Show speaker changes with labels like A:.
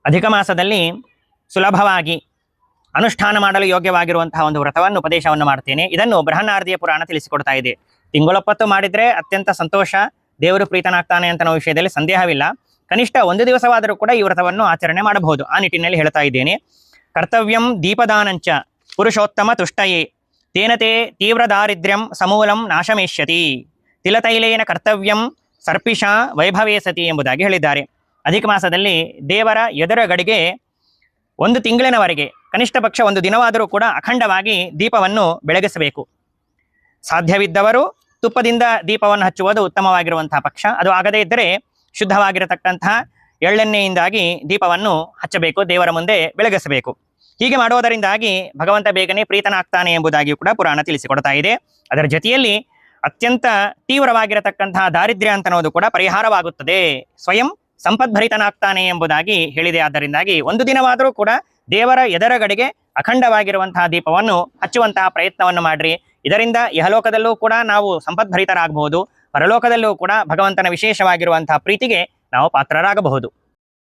A: ಅಧಿಕ ಮಾಸದಲ್ಲಿ ಸುಲಭವಾಗಿ ಅನುಷ್ಠಾನ ಮಾಡಲು ಯೋಗ್ಯವಾಗಿರುವಂತಹ ಒಂದು ವ್ರತವನ್ನು ಉಪದೇಶವನ್ನು ಮಾಡ್ತೇನೆ. ಇದನ್ನು ಬೃಹನ್ನಾರದಿಯ ಪುರಾಣ ತಿಳಿಸಿಕೊಡ್ತಾ ಇದೆ. ತಿಂಗಳೊಪ್ಪತ್ತು ಮಾಡಿದರೆ ಅತ್ಯಂತ ಸಂತೋಷ, ದೇವರು ಪ್ರೀತನಾಗ್ತಾನೆ ಅಂತ ಅನ್ನೋ ವಿಷಯದಲ್ಲಿ ಸಂದೇಹವಿಲ್ಲ. ಕನಿಷ್ಠ ಒಂದು ದಿವಸವಾದರೂ ಕೂಡ ಈ ವ್ರತವನ್ನು ಆಚರಣೆ ಮಾಡಬಹುದು. ಆ ನಿಟ್ಟಿನಲ್ಲಿ ಹೇಳ್ತಾ ಇದ್ದೇನೆ. ಕರ್ತವ್ಯಂ ದೀಪದಾನಂಚ ಪುರುಷೋತ್ತಮ ತುಷ್ಟಯೇ ತೇನತೆ ತೀವ್ರ ದಾರಿದ್ರ್ಯಂ ಸಮೂಲಂ ನಾಶಮೇಷ್ಯತಿ ತಿಲತೈಲೇನ ಕರ್ತವ್ಯಂ ಸರ್ಪಿಷ ವೈಭವೇ ಸತಿ ಎಂಬುದಾಗಿ ಹೇಳಿದ್ದಾರೆ. ಅಧಿಕ ಮಾಸದಲ್ಲಿ ದೇವರ ಎದುರುಗಡೆಗೆ ಒಂದು ತಿಂಗಳಿನವರೆಗೆ ಕನಿಷ್ಠ ಪಕ್ಷ ಒಂದು ದಿನವಾದರೂ ಕೂಡ ಅಖಂಡವಾಗಿ ದೀಪವನ್ನು ಬೆಳಗಿಸಬೇಕು. ಸಾಧ್ಯವಿದ್ದವರು ತುಪ್ಪದಿಂದ ದೀಪವನ್ನು ಹಚ್ಚುವುದು ಉತ್ತಮವಾಗಿರುವಂತಹ ಪಕ್ಷ. ಅದು ಆಗದೇ ಇದ್ದರೆ ಶುದ್ಧವಾಗಿರತಕ್ಕಂತಹ ಎಳ್ಳೆಣ್ಣೆಯಿಂದಾಗಿ ದೀಪವನ್ನು ಹಚ್ಚಬೇಕು, ದೇವರ ಮುಂದೆ ಬೆಳಗಿಸಬೇಕು. ಹೀಗೆ ಮಾಡುವುದರಿಂದಾಗಿ ಭಗವಂತ ಬೇಗನೆ ಪ್ರೀತನಾಗ್ತಾನೆ ಎಂಬುದಾಗಿಯೂ ಕೂಡ ಪುರಾಣ ತಿಳಿಸಿಕೊಡ್ತಾ ಇದೆ. ಅದರ ಜೊತೆಯಲ್ಲಿ ಅತ್ಯಂತ ತೀವ್ರವಾಗಿರತಕ್ಕಂತಹ ದಾರಿದ್ರ್ಯ ಅಂತ ಅನ್ನೋದು ಕೂಡ ಪರಿಹಾರವಾಗುತ್ತದೆ, ಸ್ವಯಂ ಸಂಪದ್ಭರಿತನಾಗ್ತಾನೆ ಎಂಬುದಾಗಿ ಹೇಳಿದೆ. ಆದ್ದರಿಂದಾಗಿ ಒಂದು ದಿನವಾದರೂ ಕೂಡ ದೇವರ ಎದುರುಗಡೆಗೆ ಅಖಂಡವಾಗಿರುವಂತಹ ದೀಪವನ್ನು ಹಚ್ಚುವಂತಹ ಪ್ರಯತ್ನವನ್ನು ಮಾಡ್ರಿ. ಇದರಿಂದ ಇಹಲೋಕದಲ್ಲೂ ಕೂಡ ನಾವು ಸಂಪದ್ಭರಿತರಾಗಬಹುದು, ಪರಲೋಕದಲ್ಲೂ ಕೂಡ ಭಗವಂತನ ವಿಶೇಷವಾಗಿರುವಂತಹ ಪ್ರೀತಿಗೆ ನಾವು ಪಾತ್ರರಾಗಬಹುದು.